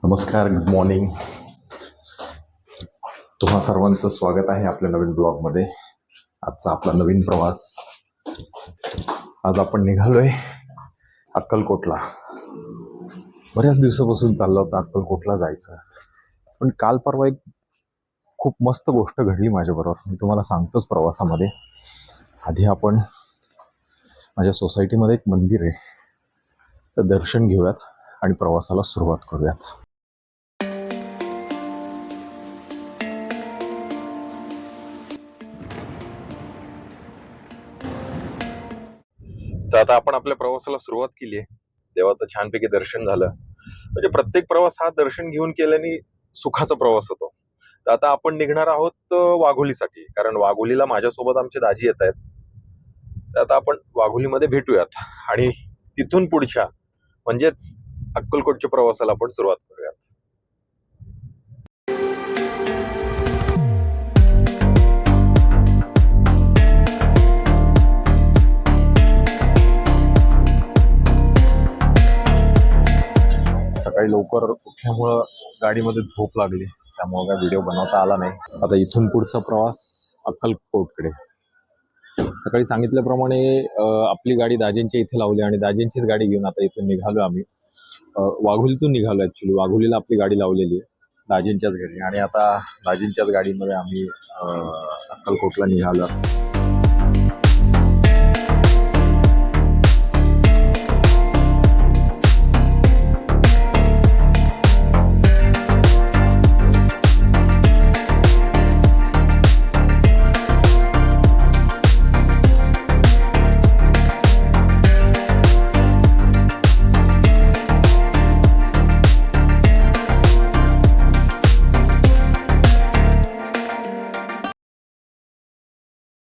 नमस्कार, good morning. तुम्हा सर्वांचं स्वागत आहे आपल्या नवीन ब्लॉगमध्ये. आजचा आपला नवीन प्रवास. आज आपण निघालोय अक्कलकोटला. बऱ्याच दिवसापासून चाललं होतं अक्कलकोटला जायचं, पण काल परवा एक खूप मस्त गोष्ट घडली माझ्याबरोबर. मी तुम्हाला सांगतोच प्रवासामध्ये. आधी आपण माझ्या सोसायटीमध्ये एक मंदिर आहे, तर दर्शन घेऊयात आणि प्रवासाला सुरुवात करूयात. तर आता आपण आपल्या प्रवासाला सुरुवात केली आहे. देवाचं छानपैकी दर्शन झालं. म्हणजे प्रत्येक प्रवास हा दर्शन घेऊन केल्याने सुखाचा प्रवास होतो. तर आता आपण निघणार आहोत वाघोलीसाठी, कारण वाघोलीला माझ्यासोबत आमचे दाजी येत आहेत. तर आता आपण वाघोलीमध्ये भेटूयात आणि तिथून पुढच्या म्हणजेच अक्कलकोटच्या प्रवासाला आपण सुरुवात करूयात. सकाळी लवकर उठल्यामुळं गाडीमध्ये झोप लागली, त्यामुळे काय व्हिडिओ बनवता आला नाही. आता इथून पुढचा प्रवास अक्कलकोटकडे. सकाळी सांगितल्याप्रमाणे आपली गाडी दाजींच्या इथे लावली आणि दाजींचीच गाडी घेऊन आता इथून निघालो आम्ही. वाघोलीतून निघालो. ॲक्च्युली वाघोलीला आपली गाडी लावलेली आहे दाजींच्याच घरी, आणि आता दाजींच्याच गाडीमध्ये आम्ही अक्कलकोटला निघालो.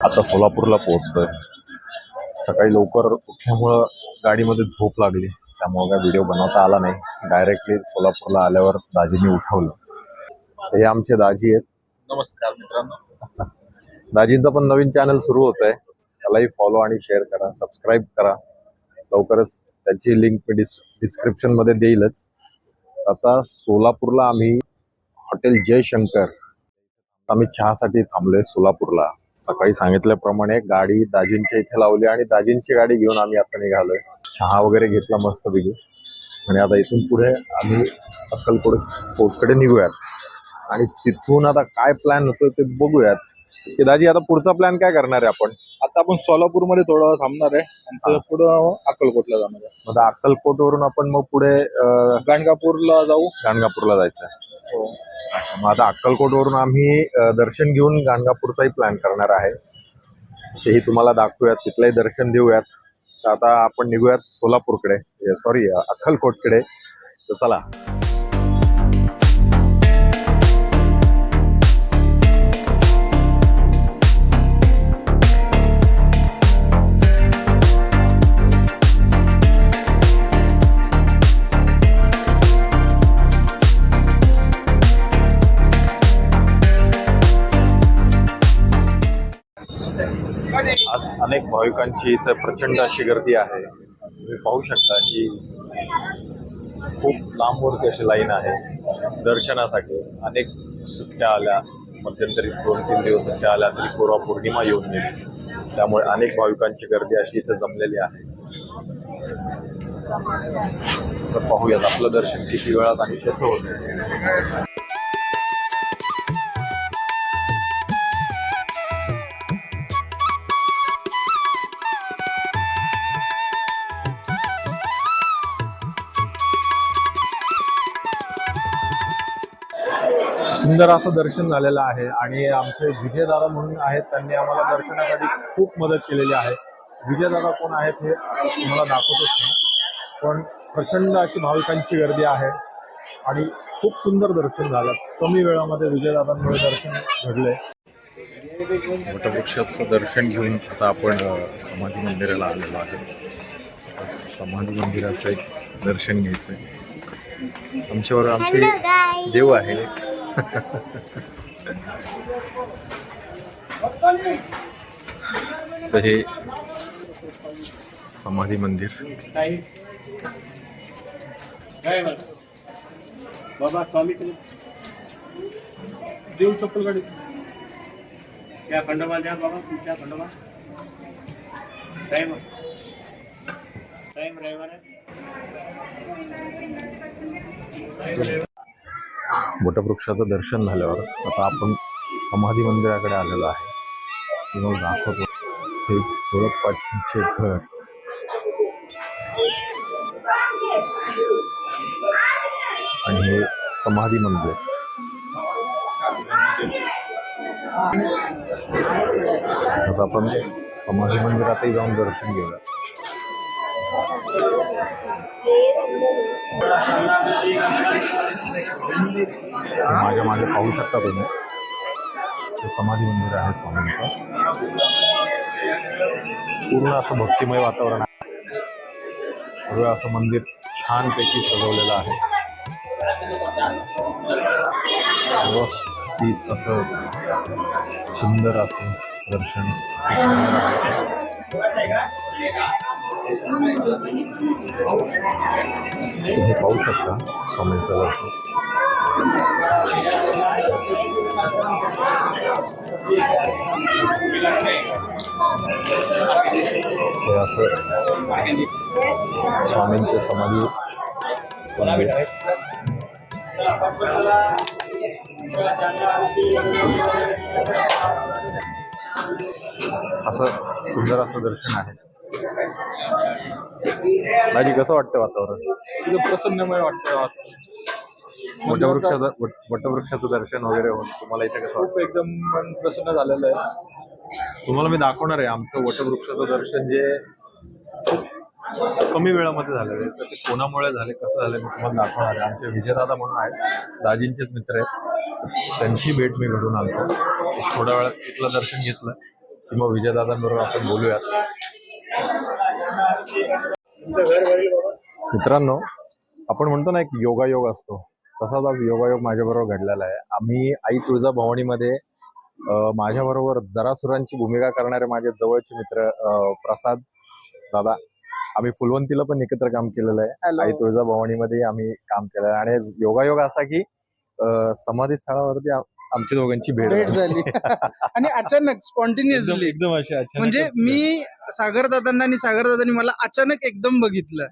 आता सोलापूरला पोहोचतोय. सकाळी लवकर उठल्यामुळं गाडीमध्ये झोप लागली, त्यामुळे काय व्हिडिओ बनवता आला नाही. डायरेक्टली सोलापूरला आल्यावर दाजींनी उठवलं. हे आमचे दाजी आहेत. नमस्कार मित्रांनो. दाजींचा पण नवीन चॅनल सुरू होत आहे, त्यालाही फॉलो आणि शेअर करा, सबस्क्राईब करा. लवकरच त्याची लिंक मी डिस्क्रिप्शन मध्ये देईलच. आता सोलापूरला आम्ही हॉटेल जयशंकर, आम्ही चहासाठी थांबलोय सोलापूरला. सकाळी सांगितल्याप्रमाणे गाडी दाजींच्या इथे लावली आणि दाजींची गाडी घेऊन आम्ही आता निघालोय. चहा वगैरे घेतला मस्तपैकी, आणि आता इथून पुढे आम्ही अक्कलकोटकडे निघूयात. आणि तिथून आता काय प्लॅन होतो ते बघूयात. की दाजी, आता पुढचा प्लॅन काय करणार आहे आपण? आता आपण सोलापूरमध्ये थोडं थांबणार आहे आणि पुढं अक्कलकोटला जाणार आहे. आता अक्कलकोटवरून आपण मग पुढे गाणगापूरला जाऊ. गाणगापूरला जायचं आहे. हो. अच्छा, मग आता अक्कलकोटवरून आम्ही दर्शन घेऊन गाणगापूरचाही प्लॅन करणार आहे. तेही तुम्हाला दाखवूयात, तिथलंही दर्शन देऊयात. तर आता आपण निघूयात सोलापूरकडे, सॉरी अक्कलकोटकडे. तर चला. आज अनेक भाविकांची इथं प्रचंड अशी गर्दी आहे. तुम्ही पाहू शकता की खूप लांबवरती अशी लाईन आहे दर्शनासाठी. अनेक सुट्ट्या आल्या, मध्यंतरी 2-3 दिवस सुट्ट्या आल्या, तरी पूर्व पौर्णिमा येऊन गेली, त्यामुळे अनेक भाविकांची गर्दी अशी इथं जमलेली आहे. तर पाहूयात आपलं दर्शन किती वेळात आणि कसं होतं. सुंदर असं दर्शन झालेलं आहे, आणि आमचे विजयदादा म्हणून आहेत, त्यांनी आम्हाला दर्शनासाठी खूप मदत केलेली आहे. विजयदादा कोण आहेत हे तुम्हाला दाखवतच नाही, पण प्रचंड अशी भाविकांची गर्दी आहे आणि खूप सुंदर दर्शन झालं. कमी वेळामध्ये विजयदादांमुळे दर्शन घडले. वटवृक्षाचं दर्शन घेऊन आता आपण समाधी मंदिराला आलेलो आहे. समाधी मंदिराचं एक दर्शन घ्यायचंय. आमच्यावर आमचे देव आहे. तर हे समाधी मंदिर. बाबा स्वामी देऊ चप्पल गाडी त्या खंडोबा द्या बाबा तुमच्या खंडोबा टाइम टाइम रविवार आहे वटवृक्षाचं दर्शन झाल्यावर आता आपण समाधी मंदिराकडे आलेलो आहे. मग दाखवतो हे गोरखपाटींचे घर. आणि हे समाधी मंदिर. आता आपण समाधी मंदिरातही जाऊन दर्शन घेऊया. माझ्या मागे पाहू शकता तुम्ही, हे समाधी मंदिर आहे स्वामींचं. पूर्ण असं भक्तिमय वातावरण आहे. सगळं असं मंदिर छानपैकी सजवलेलं आहे. व्यवस्थित असं सुंदर असं दर्शन तुम्ही पाहू शकता स्वामींचं दर्शन. हे असं स्वामींचे समाधी मंदिर. असं सुंदर असं दर्शन आहे. माझी कसं वाटतं वातावरण? एकदम प्रसन्नमय वाटतं. वटवृक्षाचं दर्शन वगैरे होत तुम्हाला इथे कसं खूप एकदम मन प्रसन्न झालेलं आहे. वाटतं? तुम्हाला मी दाखवणार आहे आमचं वटवृक्षाचं दर्शन जे खूप कमी वेळामध्ये झालेलं आहे. तर ते कोणामुळे झाले, कसं झालं, मी तुम्हाला दाखवणार आहे. आमचे विजयदादा म्हणून आहेत, दाजींचेच मित्र आहेत. त्यांची भेट मी घडून आलो. थोड्या वेळात तिथलं दर्शन घेतलं की मग विजयदादांबरोबर आपण बोलूयात. मित्रांनो, आपण म्हणतो ना एक योगायोग असतो, तसाच आज योगायोग माझ्याबरोबर घडलेला आहे. आम्ही आई तुळजाभवानीमध्ये माझ्याबरोबर जरासुरांची भूमिका करणारे माझे जवळचे मित्र प्रसाद दादा, आम्ही फुलवंतीला पण एकत्र काम केलेलं आहे. आई तुळजाभवानीमध्ये आम्ही काम केलं आहे. आणि योगायोग असा की समाधी स्थळावरती आमच्या दोघांची भेट झाली आणि अचानक स्पॉन्टेनियसली एकदम अशी अचानक. म्हणजे मी सागर दादांना आणि सागर दादांनी मला अचानक एकदम बघितलं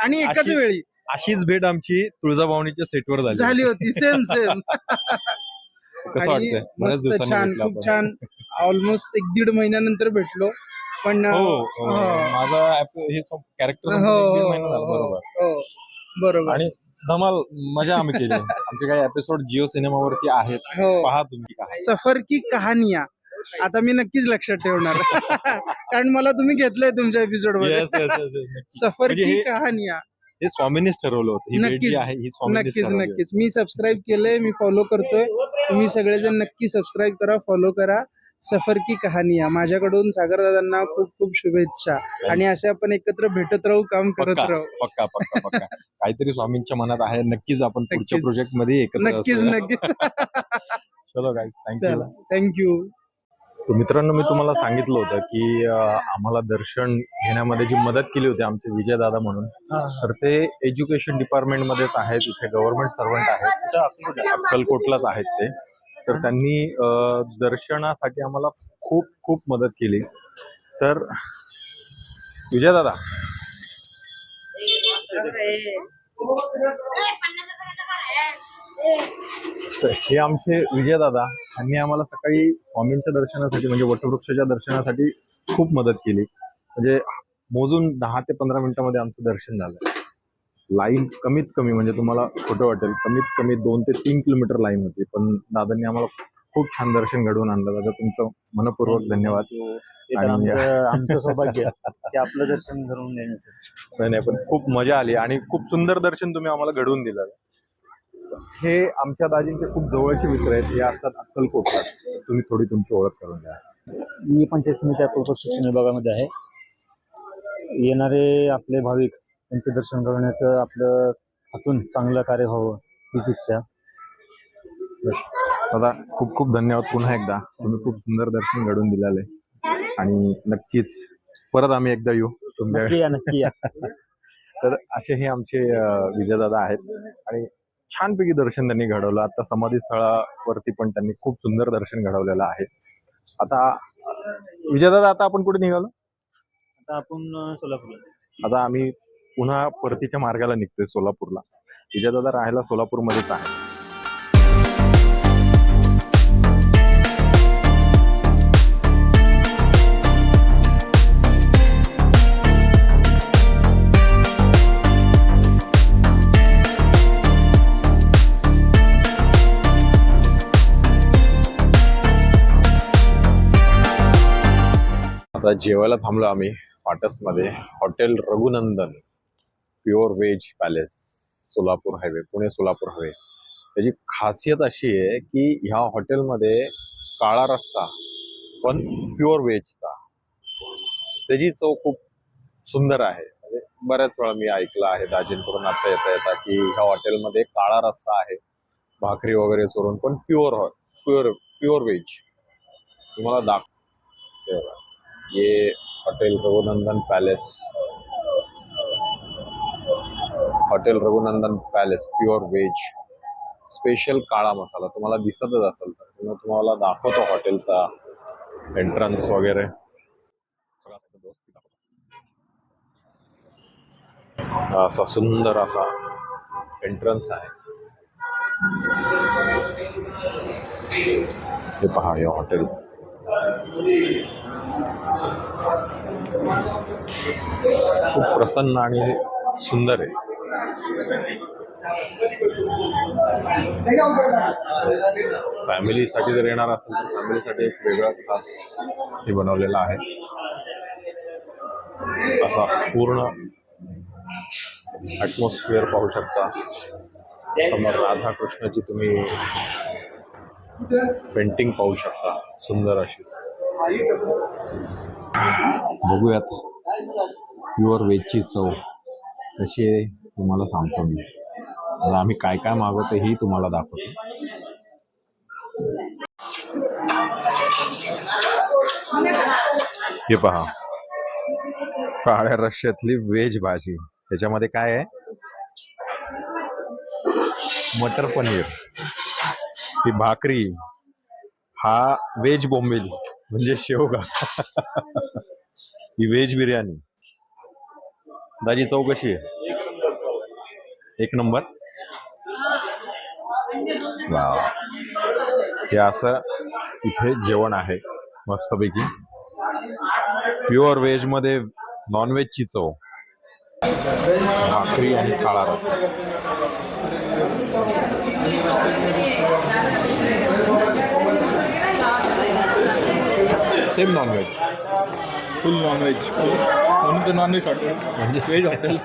आणि एकाच वेळी अशीच भेट आमची तुळजाभवानीच्या सेटवर झाली होती. Same same. कसं वाटतंय? बऱ्याच मस्त दिवसांनी छान, भेटलो खूप आपण. छान. ऑलमोस्ट 1-1.5 महिन्यानंतर भेटलो. पण माझा हे कॅरेक्टर बरोबर. बरोबर. आणि धमाल मजा आम्ही केली. आमचे काही एपिसोड जिओ सिनेमावरती आहेत, पहा तुम्ही. सफर की कहानिया आता मी नक्कीच लक्षात ठेवणार. कारण मला तुम्ही घेतलंय तुमच्या एपिसोड मध्ये. सफर की कहानिया हे स्वामींनीच ठरवलं होतं. ही भेट जी आहे ही स्वामींनीच नक्कीच ठरवली. नक्कीच. मी सबस्क्राईब केलंय, मी फॉलो करतोय. तुम्ही सगळेजण नक्की सबस्क्राईब करा, फॉलो करा. सफर की कहानिया. माझ्याकडून सागर दादांना खूप खूप शुभेच्छा. आणि असे आपण एकत्र भेटत राहू, काम करत राहू. पक्का पक्का पक्का. काहीतरी स्वामींच्या मनात आहे. नक्कीच आपण पुढच्या नक्कीच. प्रोजेक्ट मध्ये एकत्र नक्कीच असूया. नक्कीच. चलो गाईज, थँक्यू. थँक्यू. तर मित्रांनो, मी तुम्हाला सांगितलं होतं की आम्हाला दर्शन घेण्यामध्ये जी मदत केली होती आमचे विजयदादा म्हणून, तर ते एज्युकेशन डिपार्टमेंट मध्येच आहेत. इथे गव्हर्नमेंट सर्वंट आहेत, अक्कलकोटलाच आहेत ते. तर त्यांनी दर्शनासाठी आम्हाला खूप खूप मदत केली. तर विजयदादा, तर हे आमचे विजयदादा यांनी आम्हाला सकाळी स्वामींच्या दर्शनासाठी म्हणजे वटवृक्षाच्या दर्शनासाठी खूप मदत केली. म्हणजे मोजून 10 ते 15 मिनिटांमध्ये आमचं दर्शन झालं. लाईन कमीत कमी, म्हणजे तुम्हाला खोटं वाटेल, कमीत कमी 2 ते 3 किलोमीटर लाईन होती. पण दादांनी आम्हाला खूप छान दर्शन घडवून आणलं. दादा, तुमचं मनपूर्वक धन्यवाद. आमचं सौभाग्य की आपलं दर्शन घडवून देण्याचं. नाही, पण खूप मजा आली आणि खूप सुंदर दर्शन तुम्ही आम्हाला घडवून दिलं. हे आमच्या दाजींचे खूप जवळचे मित्र आहेत. हे असतात अक्कलकोटला. तुम्ही थोडी तुमची ओळख करून द्या. मी पंचायत समिती अक्कलकोट शिक्षण विभागामध्ये आहे. येणारे आपले भाविक त्यांचे दर्शन करण्याचं आपलं हातून चांगलं कार्य व्हावं हीच इच्छा. दादा, खूप खूप धन्यवाद पुन्हा एकदा. तुम्ही खूप सुंदर दर्शन घडवून दिलेलं आहे आणि नक्कीच परत आम्ही एकदा येऊ तुमच्याकडे. नक्की या. तर असे हे आमचे विजयदादा आहेत. आणि छानपैकी दर्शन त्यांनी घडवलं. आता समाधी स्थळावरती पण त्यांनी खूप सुंदर दर्शन घडवलेलं आहे. आता विजयदादा, आता आपण कुठे निघालो? आता आपण सोलापूरला. आता आम्ही पुन्हा परतीच्या मार्गाला निघतोय सोलापूरला. विजयदादा राहायला सोलापूरमध्येच आहे. आता जेवायला थांबलो आम्ही पाटसमध्ये. Hotel Raghunandan pure veg palace, Solapur highway, Pune Solapur highway. त्याची खासियत अशी आहे की ह्या हॉटेलमध्ये काळा रस्सा पण प्युअर व्हेजचा, त्याची चव खूप सुंदर आहे. म्हणजे बऱ्याच वेळा मी ऐकलं आहे दाजींकडून आता येता की ह्या हॉटेलमध्ये काळा रस्सा आहे, भाकरी वगैरे चोरून, पण प्युअर प्युअर प्युअर व्हेज तुम्हाला दाखव. ये hotel Raghunandan palace, hotel Raghunandan palace pure veg, special काळा मसाला. तुम्हाला दिसतच असेल तर मी तुम्हाला दाखवतो हॉटेलचा एंट्रन्स वगैरे. असा सुंदर असा एंट्रन्स आहे. हे पहा, हे हॉटेल खूप प्रसन्न आणि सुंदर आहे. फॅमिलीसाठी जर येणार असेल तर फॅमिलीसाठी एक वेगळा खास हे बनवलेला आहे. असा पूर्ण ॲटमॉस्फिअर पाहू शकता. समोर राधाकृष्णाची तुम्ही पेंटिंग पाहू शकता, सुंदर अशी. बघूयात प्युअर व्हेजची चव कशी आहे तुम्हाला सांगतो मी. आता आम्ही काय काय मागवतो हेही तुम्हाला दाखवतो. हे पहा, काळ्या रश्श्यातली व्हेज भाजी. त्याच्यामध्ये काय आहे? मटर पनीर, ही भाकरी, हा व्हेज बोंबील म्हणजे शेवगा, ही व्हेज बिर्याणी. दाजी, चव कशी आहे? एक नंबर. वाव, हे असं इथे जेवण आहे मस्तपैकी. प्युअर व्हेज मध्ये नॉनव्हेजची चव, भाकरी आणि काळा रस्सा. सेम नॉनव्हेज, फुल नॉनव्हेज, म्हणून ते नॉनव्हेज हॉटेल म्हणजे व्हेज हॉटेल.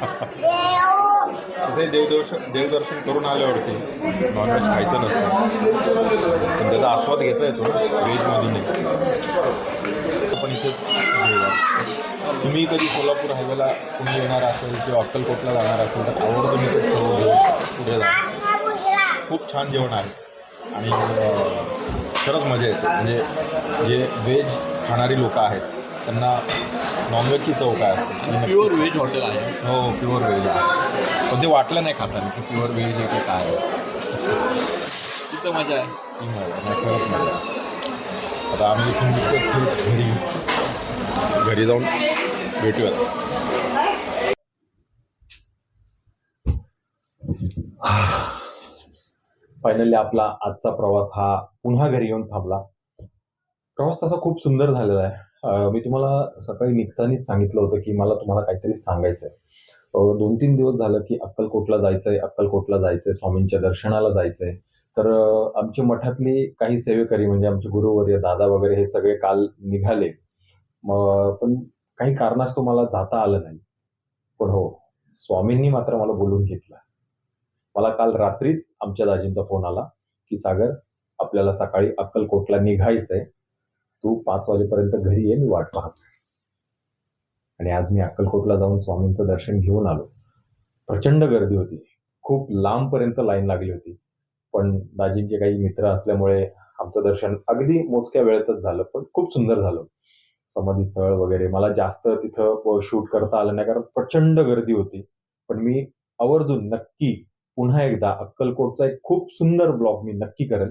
देवदर्शन करून आल्यावरती नॉनव्हेज खायचं नसतं, पण त्याचा आस्वाद घेता येतो ना व्हेजमधून. पण इथेच जेवला. तुम्ही कधी सोलापूर हायवेला तुम्ही येणार असेल किंवा अक्कलकोटला जाणार असेल तर आवर्जून इथे सर्व घेऊन पुढे जा. खूप छान जेवण आहे आणि खरंच मजा येते. म्हणजे जे व्हेज खाणारी लोक आहेत त्यांना नॉनव्हेजची चव काय असते. प्युअर व्हेज हॉटेल आहे. हो, प्युअर व्हेज आहे, पण ते वाटलं नाही खाताना की प्युअर व्हेज आहे काय आहे. तिथं मजा आहे. खरंच मजा आहे. आता आम्ही इथून घरी जाऊन भेटूयात. फायनली आपला आजचा प्रवास हा पुन्हा घरी येऊन थांबला. प्रवास तसा खूप सुंदर झालेला आहे. मी तुम्हाला सकाळी निघतानाच सांगितलं होतं की मला तुम्हाला काहीतरी सांगायचं आहे. 2-3 दिवस झालं की अक्कलकोटला जायचंय, स्वामींच्या दर्शनाला जायचंय. तर आमच्या मठातली काही सेवेकरी म्हणजे आमचे गुरुवर्य दादा वगैरे हे सगळे काल निघाले. पण काही कारणास्तव मला जाता आलं नाही. पण हो, स्वामींनी मात्र मला बोलून घेतलं. मला काल रात्रीच आमच्या दाजींचा फोन आला की सागर, आपल्याला सकाळी अक्कलकोटला निघायचंय, तू 5 वाजेपर्यंत घरी ये, मी वाट पाहतो. आणि आज मी अक्कलकोटला जाऊन स्वामींचं दर्शन घेऊन आलो. प्रचंड गर्दी होती, खूप लांबपर्यंत लाईन लागली होती. पण दाजींचे काही मित्र असल्यामुळे आमचं दर्शन अगदी मोजक्या वेळेतच झालं, पण खूप सुंदर झालं. समाधी स्थळ वगैरे मला जास्त तिथं शूट करता आलं नाही कारण प्रचंड गर्दी होती. पण मी आवर्जून नक्की पुन्हा एकदा अक्कलकोटचा एक खूप सुंदर ब्लॉग मी नक्की करेन.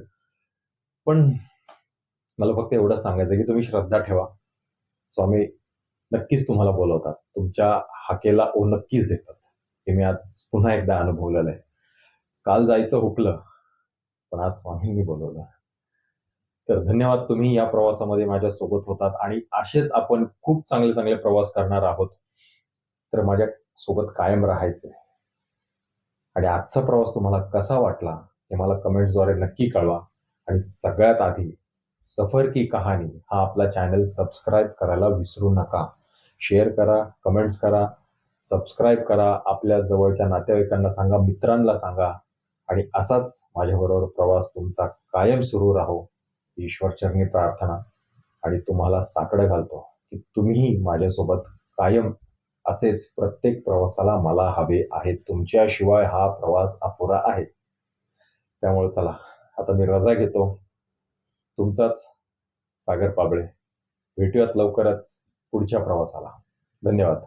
पण मला फक्त एवढं सांगायचं की तुम्ही श्रद्धा ठेवा. स्वामी नक्कीच तुम्हाला बोलवतात, तुमच्या हाकेला ओ नक्कीच देतात. हे मी आज पुन्हा एकदा अनुभवलेलं आहे. काल जायचं हुकलं, पण आज स्वामींनी बोलवलं. तर धन्यवाद, तुम्ही या प्रवासामध्ये माझ्या सोबत होतात आणि असेच आपण खूप चांगले चांगले प्रवास करणार आहोत. तर माझ्या सोबत कायम राहायचंय. आणि आजचा प्रवास तुम्हाला कसा वाटला हे मला कमेंट्सद्वारे नक्की कळवा. आणि सगळ्यात आधी सफर की कहाणी हा आपला चॅनल सबस्क्राईब करायला विसरू नका. शेअर करा, कमेंट्स करा, सबस्क्राईब करा, आपल्या जवळच्या नातेवाईकांना सांगा, मित्रांना सांगा. आणि असाच माझ्याबरोबर प्रवास तुमचा कायम सुरू राहो, ईश्वरचरणी प्रार्थना. आणि तुम्हाला साकडं घालतो की तुम्हीही माझ्यासोबत कायम असेच प्रत्येक प्रवासाला मला हवे आहेत. तुमच्याशिवाय हा प्रवास अपुरा आहे. त्यामुळे चला, आता मी रजा घेतो. तुमचाच सागर पाबळे. भेटूयात लवकरच पुढच्या प्रवासाला. धन्यवाद.